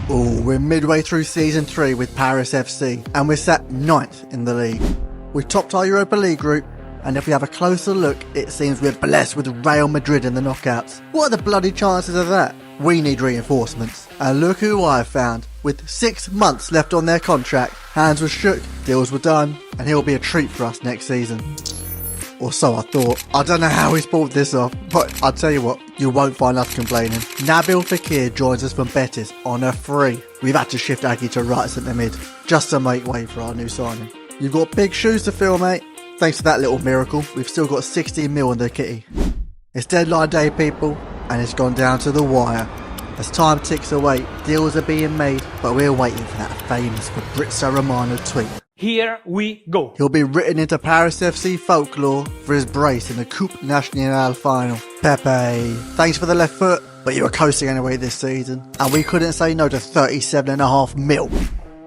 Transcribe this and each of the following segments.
Oh, we're midway through Season 3 with Paris FC, and we're sat 9th in the league. We topped our Europa League group, and if we have a closer look, it seems we're blessed with Real Madrid in the knockouts. What are the bloody chances of that? We need reinforcements. And look who I've found. With 6 months left on their contract, hands were shook, deals were done, and he'll be a treat for us next season. Or so I thought. I don't know how he's pulled this off, but I'll tell you what, you won't find us complaining. Nabil Fekir joins us from Betis on a free. We've had to shift Aggie to right centre mid, just to make way for our new signing. You've got big shoes to fill, mate. Thanks to that little miracle, we've still got 16 mil in the kitty. It's deadline day, people, and it's gone down to the wire. As time ticks away, deals are being made, but we're waiting for that famous Fabrizio Romano tweet. Here we go. He'll be written into Paris FC folklore for his brace in the COUPE NATIONALE final. Pepe, thanks for the left foot, but you were coasting anyway this season, and we couldn't say no to 37.5 mil.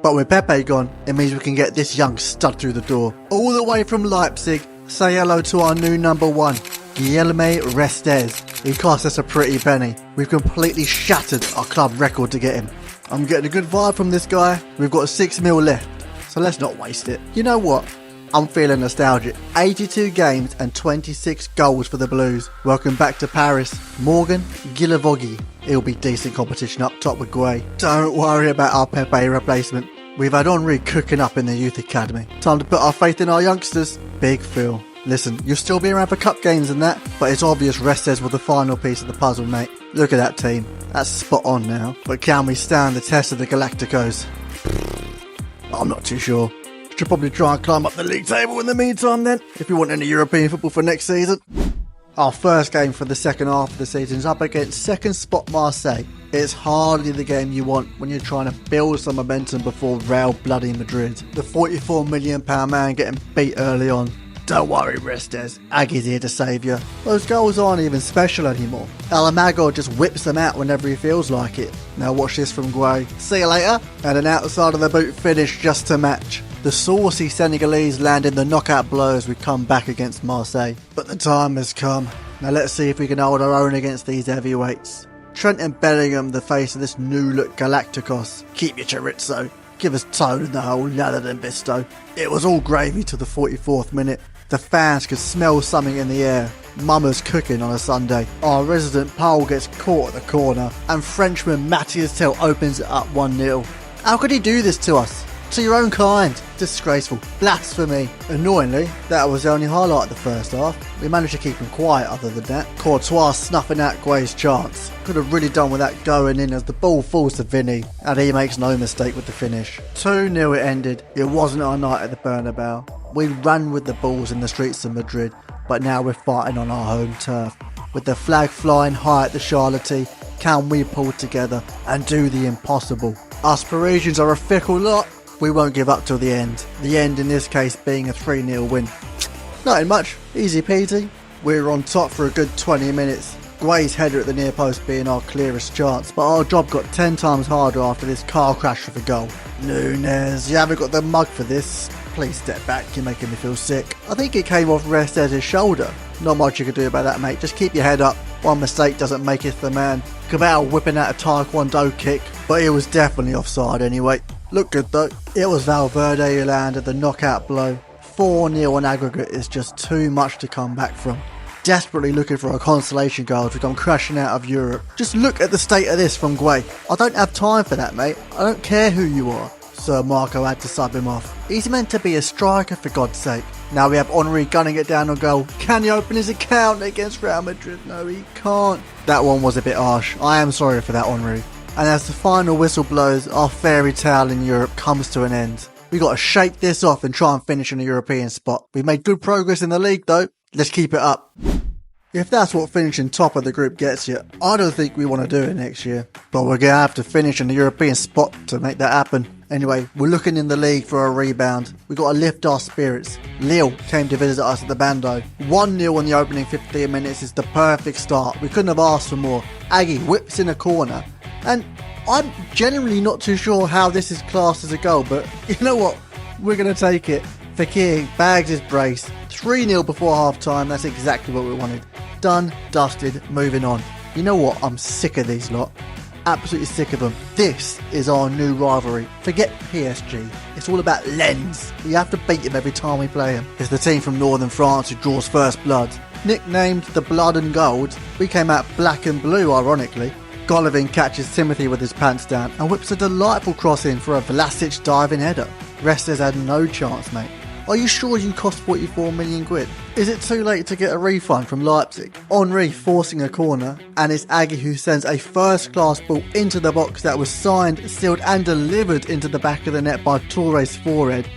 But with Pepe gone, it means we can get this young stud through the door. All the way from Leipzig, say hello to our new number one, Guilherme Restes. He cost us a pretty penny. We've completely shattered our club record to get him. I'm getting a good vibe from this guy. We've got 6 mil left, so let's not waste it. You know what? I'm feeling nostalgic. 82 games and 26 goals for the Blues. Welcome back to Paris. Morgan Guilherme. It'll be decent competition up top with Guay. Don't worry about our Pepe replacement. We've had Henri cooking up in the youth academy. Time to put our faith in our youngsters. Big Phil. Listen, you'll still be around for cup games and that, but it's obvious Restes was the final piece of the puzzle, mate. Look at that team. That's spot on now. But can we stand the test of the Galacticos? I'm not too sure. Should probably try and climb up the league table in the meantime then, if you want any European football for next season. Our first game for the second half of the season is up against second spot Marseille. It's hardly the game you want when you're trying to build some momentum before Real bloody Madrid. The £44 million man getting beat early on. Don't worry, Restes. Aggie's here to save you. Those goals aren't even special anymore. Alamago just whips them out whenever he feels like it. Now watch this from Guay. See you later. And an outside of the boot finish just to match. The saucy Senegalese landing the knockout blow as we come back against Marseille. But the time has come. Now let's see if we can hold our own against these heavyweights. Trent and Bellingham, the face of this new look Galacticos. Keep your chorizo. Give us tone in the hole rather than Bisto. It was all gravy to the 44th minute. The fans could smell something in the air. Mama's cooking on a Sunday. Our resident Paul gets caught at the corner, and Frenchman Matthias Tell opens it up 1-0. How could he do this to us? To your own kind. Disgraceful. Blasphemy. Annoyingly, that was the only highlight of the first half. We managed to keep him quiet other than that. Courtois snuffing out Guay's chance. Could have really done with that going in as the ball falls to Vinny, and he makes no mistake with the finish. 2-0 it ended. It wasn't our night at the Bernabeu. We ran with the balls in the streets of Madrid, but now we're fighting on our home turf. With the flag flying high at the Charlotte, can we pull together and do the impossible? Us Parisians are a fickle lot. We won't give up till the end. The end in this case being a 3-0 win. Nothing much. Easy peasy. We were on top for a good 20 minutes. Guay's header at the near post being our clearest chance, but our job got 10 times harder after this car crash for the goal. Nunes, you haven't got the mug for this. Please step back, you're making me feel sick. I think it came off Restes' shoulder. Not much you can do about that, mate. Just keep your head up. One mistake doesn't make it the man. Cabal whipping out a taekwondo kick, but he was definitely offside anyway. Looked good though. It was Valverde who landed the knockout blow. 4-0 on aggregate is just too much to come back from. Desperately looking for a consolation goal to come crashing out of Europe. Just look at the state of this from Guay. I don't have time for that, mate. I don't care who you are. Sir Marco had to sub him off. He's meant to be a striker, for God's sake. Now we have Henri gunning it down on goal. Can he open his account against Real Madrid? No, he can't. That one was a bit harsh. I am sorry for that, Henri. And as the final whistle blows, our fairy tale in Europe comes to an end. We got to shake this off and try and finish in a European spot. We've made good progress in the league though. Let's keep it up. If that's what finishing top of the group gets you, I don't think we want to do it next year. But we're going to have to finish in the European spot to make that happen. Anyway, we're looking in the league for a rebound. We've got to lift our spirits. Lille came to visit us at the Bando. 1-0 in the opening 15 minutes is the perfect start. We couldn't have asked for more. Aggie whips in a corner. And I'm genuinely not too sure how this is classed as a goal, but you know what? We're going to take it. Fekir bags his brace. 3-0 before half time. That's exactly what we wanted. Done, dusted, moving on. You know what? I'm sick of these lot. absolutely sick of them. This is our new rivalry. Forget PSG. It's all about Lens. We have to beat him every time we play him. It's the team from northern France who draws first blood. Nicknamed the Blood and Gold, we came out black and blue ironically. Golovin catches Timothy with his pants down and whips a delightful cross in for a Vlasic diving header. Restes had no chance, mate. Are you sure you cost 44 million quid? Is it too late to get a refund from Leipzig? Henry forcing a corner, and it's Aggie who sends a first-class ball into the box that was signed, sealed and delivered into the back of the net by Torres' forehead.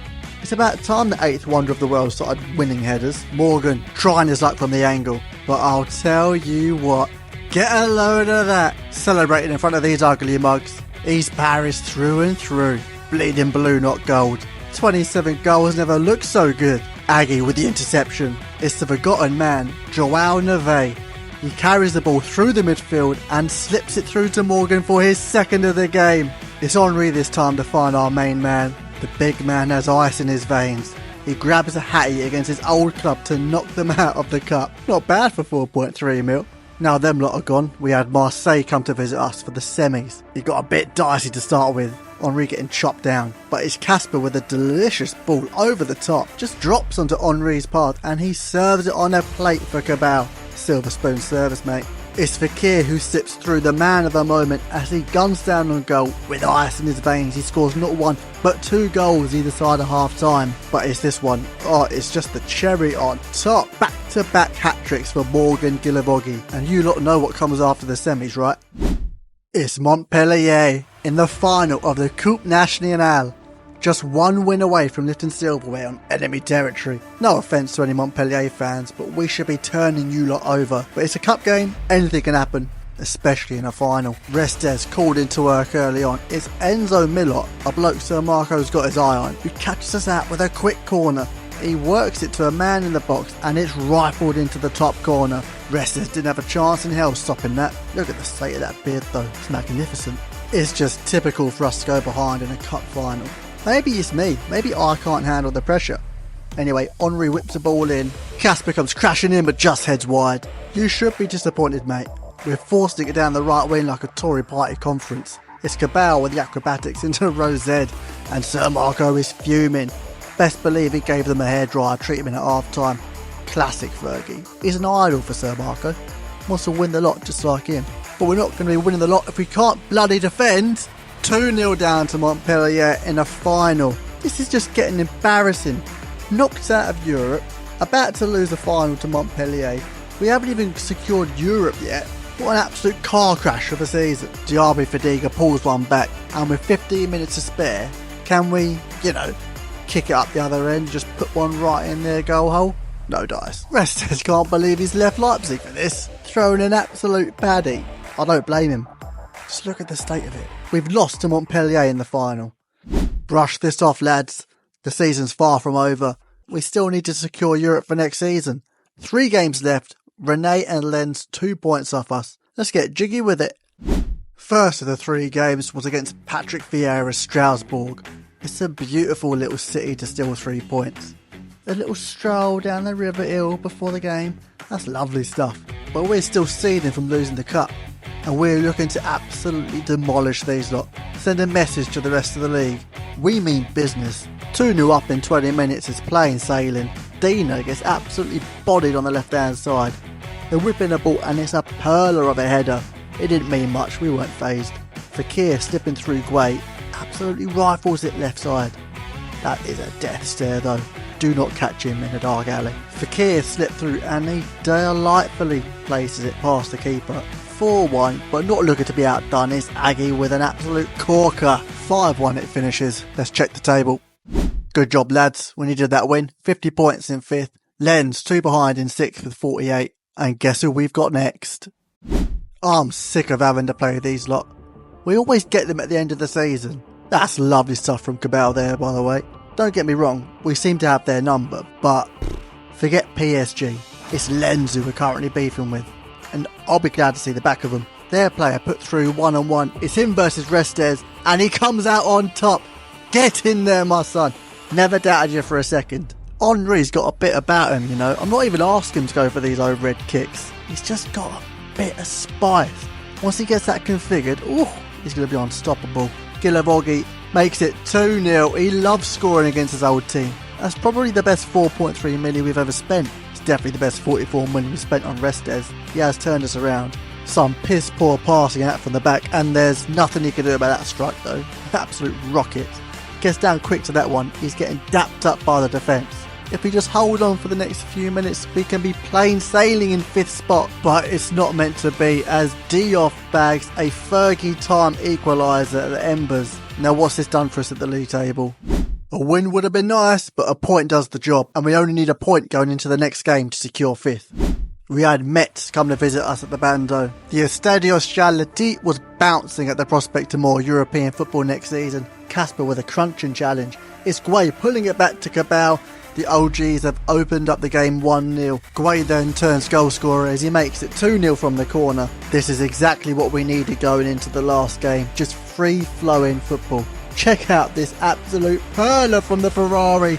It's about time the 8th wonder of the world started winning headers. Morgan trying his luck from the angle, but I'll tell you what, get a load of that. Celebrating in front of these ugly mugs. He's Paris through and through. Bleeding blue, not gold. 27 goals never looked so good. Aggie with the interception. It's the forgotten man, Joao Neves. He carries the ball through the midfield and slips it through to Morgan for his second of the game. It's Henry this time to find our main man. The big man has ice in his veins. He grabs a hattie against his old club to knock them out of the cup. Not bad for 4.3 mil. Now them lot are gone, we had Marseille come to visit us for the semis. It got a bit dicey to start with, Henry getting chopped down, but it's Casper with a delicious ball over the top, just drops onto Henry's path and he serves it on a plate for Cabal. Silver spoon service, mate. It's Fekir who slips through, the man of the moment, as he guns down on goal with ice in his veins. He scores not one but 2 goals either side of half time, but it's this one, oh, it's just the cherry on top. Back to back hat tricks for Morgan Guilavogui, and you lot know what comes after the semis, right? It's Montpellier in the final of the Coupe Nationale. Just one win away from lifting silverware on enemy territory. No offence to any Montpellier fans, but we should be turning you lot over. But it's a cup game, anything can happen, especially in a final. Restes called into work early on. It's Enzo Milot, a bloke Sir Marco's got his eye on, who catches us out with a quick corner. He works it to a man in the box and it's rifled into the top corner. Restes didn't have a chance in hell stopping that. Look at the state of that beard though, it's magnificent. It's just typical for us to go behind in a cup final. Maybe it's me, maybe I can't handle the pressure. Anyway, Henry whips the ball in, Casper comes crashing in but just heads wide. You should be disappointed, mate. We're forcing it down the right wing like a Tory party conference. It's Cabal with the acrobatics into row Z, and Sir Marco is fuming. Best believe he gave them a hairdryer treatment at half time. Classic Fergie. He's an idol for Sir Marco. Wants to win the lot just like him. But we're not going to be winning the lot if we can't bloody defend. 2-0 down to Montpellier in a final. This is just getting embarrassing. Knocked out of Europe, about to lose the final to Montpellier. We haven't even secured Europe yet. What an absolute car crash of a season. Diaby Fadiga pulls one back, and with 15 minutes to spare, can we, kick it up the other end, just put one right in their goal hole? No dice. Restes can't believe he's left Leipzig for this. Throwing an absolute paddy. I don't blame him. Just look at the state of it. We've lost to Montpellier in the final. Brush this off, lads. The season's far from over. We still need to secure Europe for next season. 3 games left. Rene and Lens 2 points off us. Let's get jiggy with it. First of the 3 games was against Patrick Vieira's Strasbourg. It's a beautiful little city to steal 3 points. A little stroll down the River Hill before the game. That's lovely stuff. But we're still seething from losing the cup. And we're looking to absolutely demolish these lot. Send a message to the rest of the league. We mean business. 2-0 up in 20 minutes is plain sailing. Dina gets absolutely bodied on the left hand side. They're whipping a ball and it's a perler of a header. It didn't mean much, we weren't phased. Fekir slipping through Guay absolutely rifles it left side. That is a death stare though. Do not catch him in a dark alley. Fekir slipped through and he delightfully places it past the keeper. 4-1, but not looking to be outdone is Aggie with an absolute corker. 5-1 it finishes. Let's check the table. Good job, lads. We needed that win. 50 points in 5th. Lens 2 behind in 6th with 48. And guess who we've got next? I'm sick of having to play these lot. We always get them at the end of the season. That's lovely stuff from Cabal there, by the way. Don't get me wrong, we seem to have their number, but forget PSG. It's Lens who we're currently beefing with. And I'll be glad to see the back of them. Their player put through 1-on-1. It's him versus Restes, and he comes out on top. Get in there, my son. Never doubted you for a second. Henry's got a bit about him, I'm not even asking him to go for these overhead kicks. He's just got a bit of spice. Once he gets that configured, is going to be unstoppable. Gilevogi makes it 2-0. He loves scoring against his old team. That's probably the best 4.3 million we've ever spent. It's definitely the best 44 million we've spent on Restes. He has turned us around. Some piss poor passing out from the back, and there's nothing he can do about that strike though. Absolute rocket. Gets down quick to that one. He's getting dapped up by the defence. If we just hold on for the next few minutes, we can be plain sailing in 5th spot. But it's not meant to be, as Diouf bags a Fergie time equaliser at the Embers. Now what's this done for us at the league table? A win would have been nice, but a point does the job. And we only need a point going into the next game to secure 5th. We had Metz come to visit us at the Bando. The Estadio Scialati was bouncing at the prospect of more European football next season. Casper with a crunching challenge. It's Guay pulling it back to Cabal. The OGs have opened up the game 1-0. Guay then turns goal scorer as he makes it 2-0 from the corner. This is exactly what we needed going into the last game. Just free-flowing football. Check out this absolute perler from the Ferrari.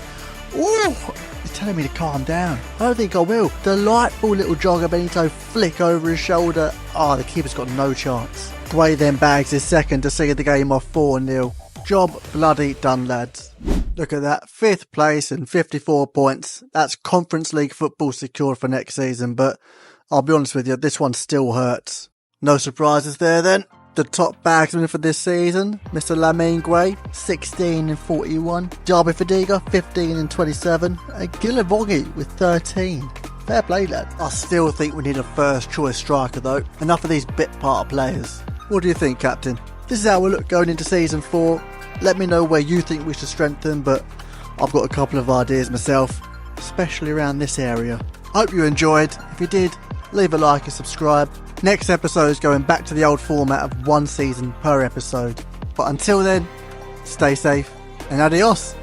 Ooh! He's telling me to calm down. I don't think I will. Delightful little jogger Benito flick over his shoulder. The keeper's got no chance. Guay then bags his second to see the game off 4-0. Job bloody done, lads. Look at that. 5th place and 54 points. That's Conference League football secured for next season, but I'll be honest with you, this one still hurts. No surprises there then. The top bagsman for this season, Mr. Lamine Guay, 16 and 41. Derby Fadiga, 15 and 27. And Gilevogi with 13. Fair play, lad. I still think we need a first choice striker though. Enough of these bit part players. What do you think, Captain? This is how we look going into season 4. Let me know where you think we should strengthen, but I've got a couple of ideas myself, especially around this area. Hope you enjoyed. If you did, leave a like and subscribe. Next episode is going back to the old format of 1 season per episode. But until then, stay safe and adios.